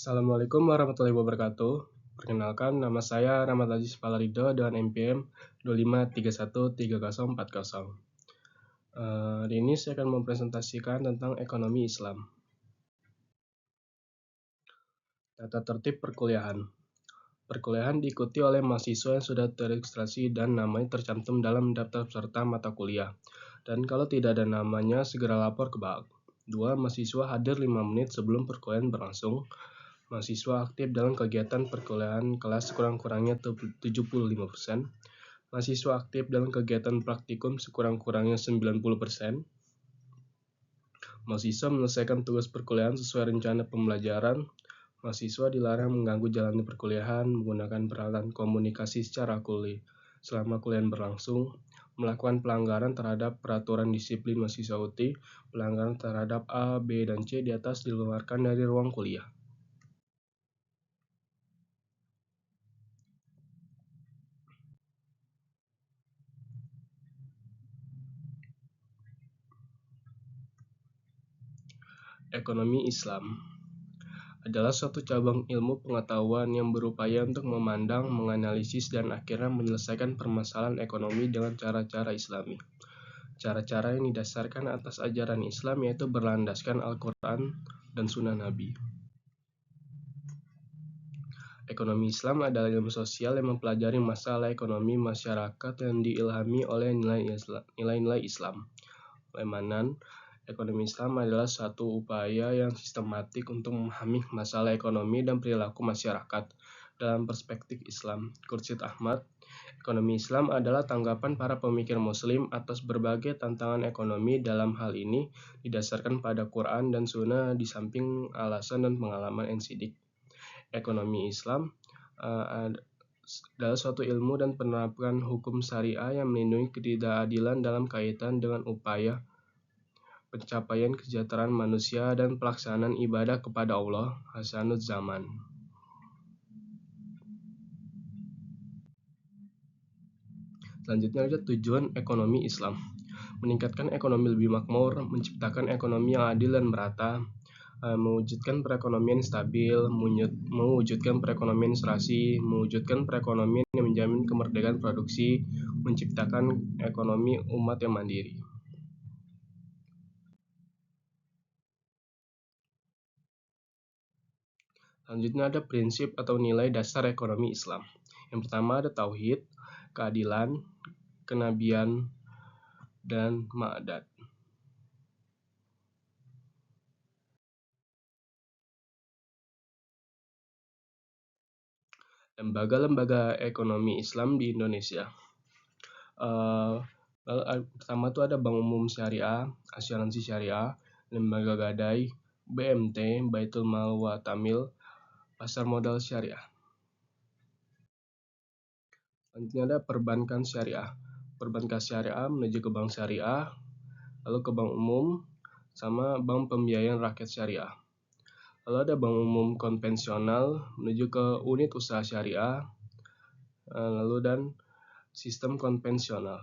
Assalamualaikum warahmatullahi wabarakatuh. Perkenalkan, nama saya Rahmat Aziz Palarido dengan NPM 25313040. Hari ini saya akan mempresentasikan tentang ekonomi Islam. Tata tertib perkuliahan. Perkuliahan diikuti oleh mahasiswa yang sudah teregistrasi dan namanya tercantum dalam daftar peserta mata kuliah. Dan kalau tidak ada namanya, segera lapor ke BAK. 2. Mahasiswa hadir 5 menit sebelum perkuliahan berlangsung. Mahasiswa aktif dalam kegiatan perkuliahan kelas sekurang-kurangnya 75%. Mahasiswa aktif dalam kegiatan praktikum sekurang-kurangnya 90%. Mahasiswa menyelesaikan tugas perkuliahan sesuai rencana pembelajaran. Mahasiswa dilarang mengganggu jalannya perkuliahan, menggunakan peralatan komunikasi secara selama kuliah berlangsung, melakukan pelanggaran terhadap peraturan disiplin mahasiswa UT, pelanggaran terhadap A, B, dan C di atas dikeluarkan dari ruang kuliah. Ekonomi Islam adalah suatu cabang ilmu pengetahuan yang berupaya untuk memandang, menganalisis, dan akhirnya menyelesaikan permasalahan ekonomi dengan cara-cara Islami. Cara-cara yang didasarkan atas ajaran Islam yaitu berlandaskan Al-Quran dan Sunnah Nabi. Ekonomi Islam adalah ilmu sosial yang mempelajari masalah ekonomi masyarakat yang diilhami oleh nilai-nilai Islam. Lemanan, ekonomi Islam adalah suatu upaya yang sistematik untuk memahami masalah ekonomi dan perilaku masyarakat dalam perspektif Islam. Khursyid Ahmad, ekonomi Islam adalah tanggapan para pemikir Muslim atas berbagai tantangan ekonomi. Dalam hal ini didasarkan pada Quran dan Sunnah di samping alasan dan pengalaman yang sidik. Ekonomi Islam adalah suatu ilmu dan penerapan hukum syariah yang melindungi ketidakadilan dalam kaitan dengan upaya pencapaian kesejahteraan manusia dan pelaksanaan ibadah kepada Allah Hasanuz Zaman. Selanjutnya ada tujuan ekonomi Islam. Meningkatkan ekonomi lebih makmur, menciptakan ekonomi yang adil dan merata, mewujudkan perekonomian stabil, mewujudkan perekonomian serasi, mewujudkan perekonomian yang menjamin kemerdekaan produksi, menciptakan ekonomi umat yang mandiri. Selanjutnya ada prinsip atau nilai dasar ekonomi Islam. Yang pertama ada tauhid, keadilan, kenabian, dan ma'adat. Lembaga-lembaga ekonomi Islam di Indonesia. Pertama itu ada Bank Umum Syariah, Asuransi Syariah, Lembaga Gadai, BMT, Baitul Mal wa Tamil, Pasar Modal Syariah. Selanjutnya ada Perbankan Syariah. Perbankan Syariah menuju ke Bank Syariah, lalu ke Bank Umum, sama Bank Pembiayaan Rakyat Syariah. Lalu ada Bank Umum Konvensional menuju ke Unit Usaha Syariah, lalu dan Sistem Konvensional.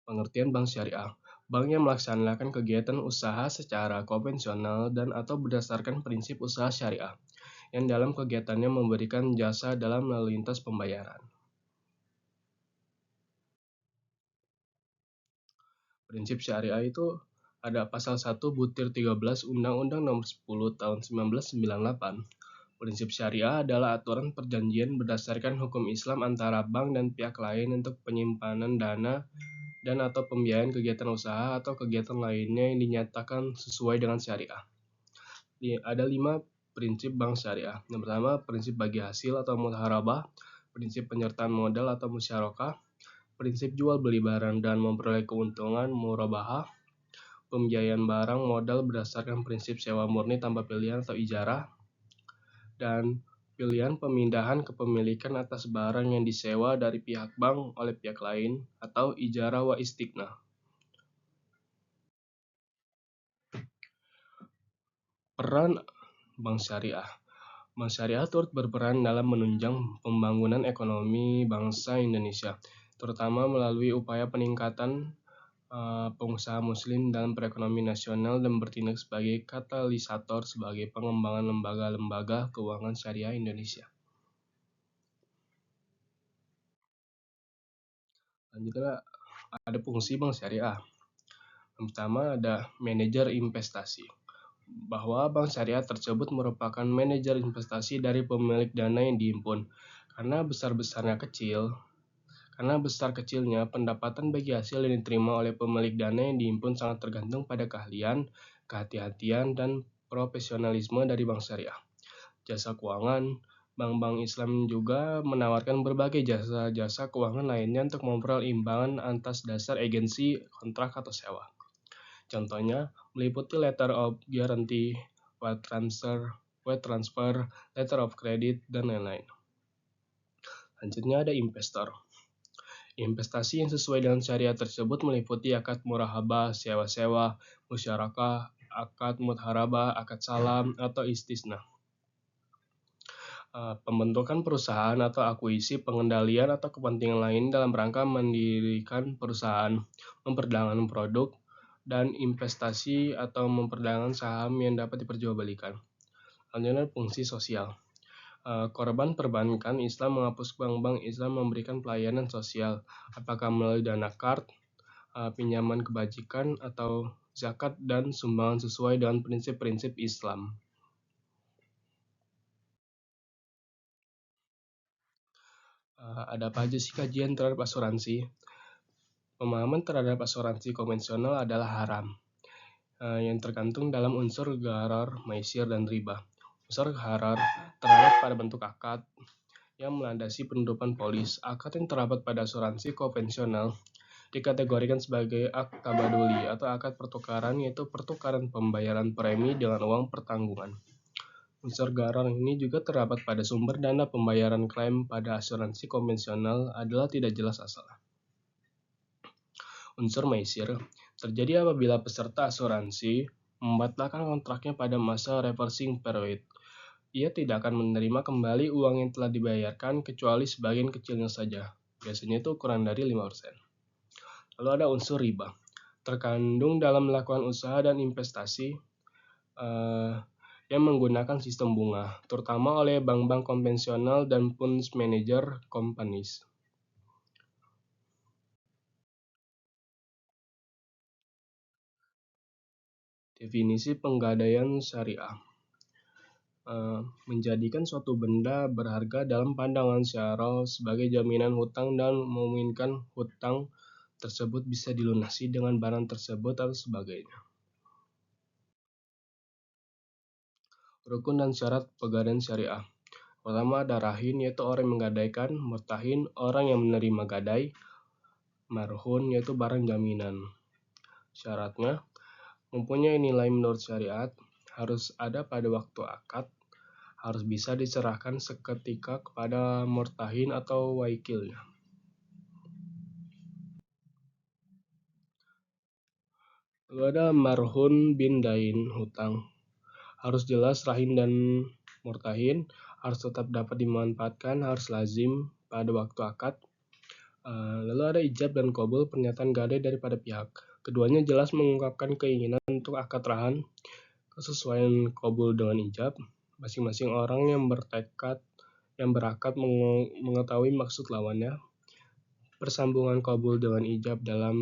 Pengertian Bank Syariah. Bank yang melaksanakan kegiatan usaha secara konvensional dan atau berdasarkan prinsip usaha syariah, yang dalam kegiatannya memberikan jasa dalam lalu lintas pembayaran. Prinsip syariah itu ada pasal 1 butir 13 Undang-Undang Nomor 10 Tahun 1998. Prinsip syariah adalah aturan perjanjian berdasarkan hukum Islam antara bank dan pihak lain untuk penyimpanan dana dan atau pembiayaan kegiatan usaha atau kegiatan lainnya yang dinyatakan sesuai dengan syariah. Ada 5 prinsip bank syariah. Yang pertama, prinsip bagi hasil atau mudharabah, prinsip penyertaan modal atau musyarakah, prinsip jual beli barang dan memperoleh keuntungan murabahah, pembiayaan barang modal berdasarkan prinsip sewa murni tanpa pilihan atau ijarah, dan pilihan pemindahan kepemilikan atas barang yang disewa dari pihak bank oleh pihak lain atau ijarah wa istiqnah. Peran Bank Syariah. Bank Syariah turut berperan dalam menunjang pembangunan ekonomi bangsa Indonesia, terutama melalui upaya peningkatan pengusaha muslim dalam perekonomian nasional dan bertindak sebagai katalisator sebagai pengembangan lembaga-lembaga keuangan syariah Indonesia. Selanjutnya ada fungsi bank syariah. Yang pertama ada manajer investasi, bahwa bank syariah tersebut merupakan manajer investasi dari pemilik dana yang dihimpun. Karena besar kecilnya pendapatan bagi hasil yang diterima oleh pemilik dana yang dihimpun sangat tergantung pada keahlian, kehati-hatian, dan profesionalisme dari bank syariah. Jasa keuangan, bank-bank Islam juga menawarkan berbagai jasa-jasa keuangan lainnya untuk memperoleh imbangan atas dasar agensi, kontrak, atau sewa. Contohnya meliputi letter of guarantee, wire transfer, letter of credit, dan lain-lain. Selanjutnya ada investor. Investasi yang sesuai dengan syariah tersebut meliputi akad murahabah, sewa-sewa, musyarakah, akad mudharabah, akad salam, atau istisna. Pembentukan perusahaan atau akuisisi, pengendalian atau kepentingan lain dalam rangka mendirikan perusahaan, memperdagangkan produk, dan investasi atau memperdagangkan saham yang dapat diperjualbelikan. Selanjutnya fungsi sosial. Korban perbankan Islam menghapus bank-bank Islam memberikan pelayanan sosial, apakah melalui dana kard, pinjaman kebajikan, atau zakat dan sumbangan sesuai dengan prinsip-prinsip Islam. Ada apa aja sih kajian terhadap asuransi? Pemahaman terhadap asuransi konvensional adalah haram, yang tergantung dalam unsur gharar, maisir, dan riba. Unsur gharar terdapat pada bentuk akad yang melandasi penutupan polis. Akad yang terdapat pada asuransi konvensional dikategorikan sebagai akad tabaduli atau akad pertukaran, yaitu pertukaran pembayaran premi dengan uang pertanggungan. Unsur gharar ini juga terdapat pada sumber dana pembayaran klaim pada asuransi konvensional adalah tidak jelas asalnya. Unsur maisir terjadi apabila peserta asuransi membatalkan kontraknya pada masa reversing period. Ia tidak akan menerima kembali uang yang telah dibayarkan kecuali sebagian kecilnya saja. Biasanya itu kurang dari 5%. Lalu ada unsur riba. Terkandung dalam melakukan usaha dan investasi yang menggunakan sistem bunga, terutama oleh bank-bank konvensional dan funds manager companies. Definisi penggadaian syariah. Menjadikan suatu benda berharga dalam pandangan syara sebagai jaminan hutang dan memungkinkan hutang tersebut bisa dilunasi dengan barang tersebut atau sebagainya. Rukun dan syarat pegadaian syariah. Pertama ada rahin, yaitu orang yang menggadaikan. Murtahin, orang yang menerima gadai. Marhun, yaitu barang jaminan. Syaratnya mempunyai nilai menurut syariat, harus ada pada waktu akad, harus bisa diserahkan seketika kepada murtahin atau wakilnya. Lalu ada marhun bin dain, hutang. Harus jelas rahin dan murtahin, harus tetap dapat dimanfaatkan, harus lazim pada waktu akad. Lalu ada ijab dan qabul, pernyataan gadai daripada pihak. Keduanya jelas mengungkapkan keinginan untuk akad rahan, kesesuaian qabul dengan ijab. Masing-masing orang yang berakad mengetahui maksud lawannya. Persambungan qabul dengan ijab dalam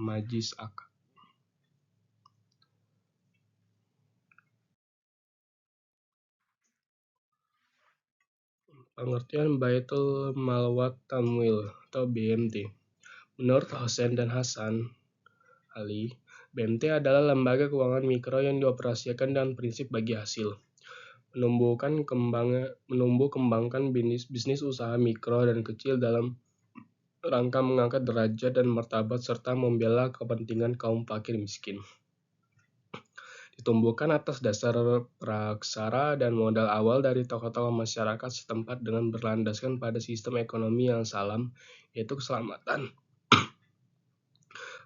majlis akad. Pengertian Baitul Mal wa Tamwil atau BMT. Menurut Hussein dan Hasan Ali, BMT adalah lembaga keuangan mikro yang dioperasikan dengan prinsip bagi hasil. Menumbuh kembangkan bisnis usaha mikro dan kecil dalam rangka mengangkat derajat dan martabat serta membela kepentingan kaum fakir miskin. Ditumbuhkan atas dasar praksara dan modal awal dari tokoh-tokoh masyarakat setempat dengan berlandaskan pada sistem ekonomi yang salam, yaitu keselamatan,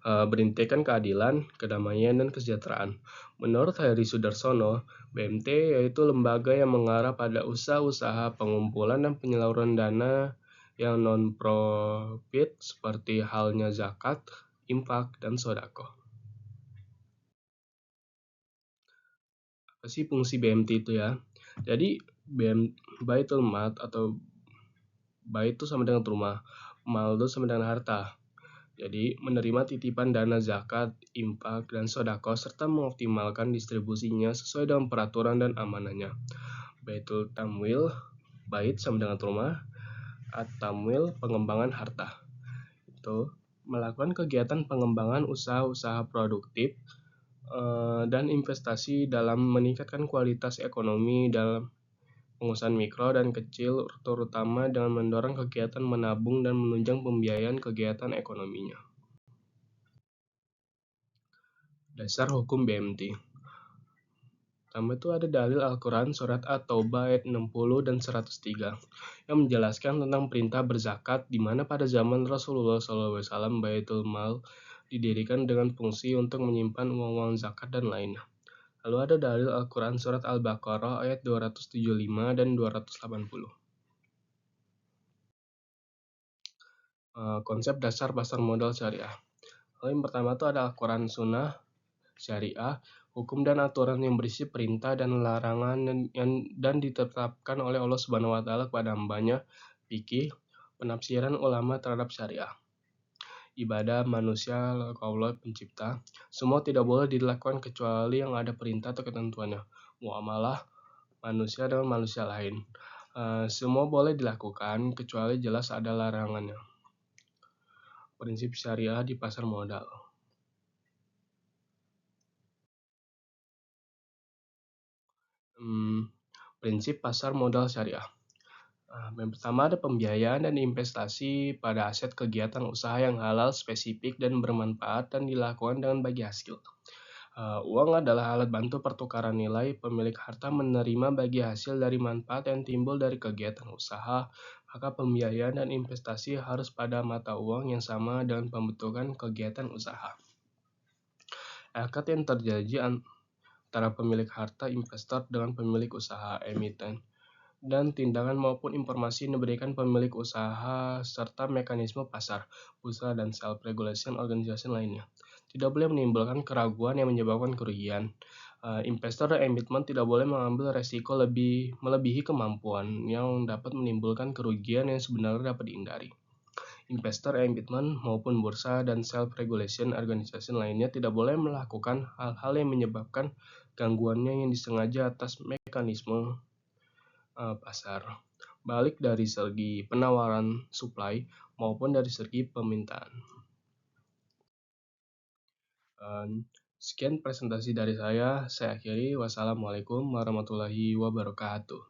berintikan keadilan, kedamaian, dan kesejahteraan. Menurut Heri Sudarsono, BMT yaitu lembaga yang mengarah pada usaha-usaha pengumpulan dan penyaluran dana yang non-profit seperti halnya zakat, infak, dan sodako. Apa sih fungsi BMT itu ya? Jadi Baitul Mal atau bait itu sama dengan rumah, mal itu sama dengan harta. Jadi menerima titipan dana zakat, infak, dan sodako serta mengoptimalkan distribusinya sesuai dengan peraturan dan amanahnya. Baitul Tamwil, bait sama dengan rumah, at-tamwil pengembangan harta. Itu melakukan kegiatan pengembangan usaha-usaha produktif dan investasi dalam meningkatkan kualitas ekonomi dalam pengusahaan mikro dan kecil, terutama dengan mendorong kegiatan menabung dan menunjang pembiayaan kegiatan ekonominya. Dasar hukum BMT. Pertama itu ada dalil Al-Quran surat At-Taubah ayat 60 dan 103 yang menjelaskan tentang perintah berzakat di mana pada zaman Rasulullah SAW Baitul Mal didirikan dengan fungsi untuk menyimpan uang-uang zakat dan lainnya. Lalu ada dalil Al-Quran surat Al-Baqarah ayat 275 dan 280. Konsep dasar pasar modal syariah. Lalu yang pertama itu ada Al-Quran Sunnah Syariah, hukum dan aturan yang berisi perintah dan larangan dan ditetapkan oleh Allah Subhanahu wa taala kepada hambanya, fikih, penafsiran ulama terhadap syariah. Ibadah manusia Allah pencipta, semua tidak boleh dilakukan kecuali yang ada perintah atau ketentuannya. Muamalah manusia dengan manusia lain. Semua boleh dilakukan kecuali jelas ada larangannya. Prinsip syariah di pasar modal. Prinsip pasar modal syariah. Yang pertama ada pembiayaan dan investasi pada aset kegiatan usaha yang halal, spesifik, dan bermanfaat dan dilakukan dengan bagi hasil. Uang adalah alat bantu pertukaran nilai. Pemilik harta menerima bagi hasil dari manfaat yang timbul dari kegiatan usaha, maka pembiayaan dan investasi harus pada mata uang yang sama dengan pembentukan kegiatan usaha. Akad yang terjadi antara pemilik harta investor dengan pemilik usaha emiten dan tindakan maupun informasi yang diberikan pemilik usaha serta mekanisme pasar, usaha dan self-regulation organisasi lainnya. Tidak boleh menimbulkan keraguan yang menyebabkan kerugian. Investor dan emiten tidak boleh mengambil resiko melebihi kemampuan yang dapat menimbulkan kerugian yang sebenarnya dapat dihindari. Investor, emiten, maupun bursa dan self-regulation organisasi lainnya tidak boleh melakukan hal-hal yang menyebabkan gangguannya yang disengaja atas mekanisme pasar, baik dari segi penawaran supply maupun dari segi permintaan. Sekian presentasi dari saya akhiri. Wassalamualaikum warahmatullahi wabarakatuh.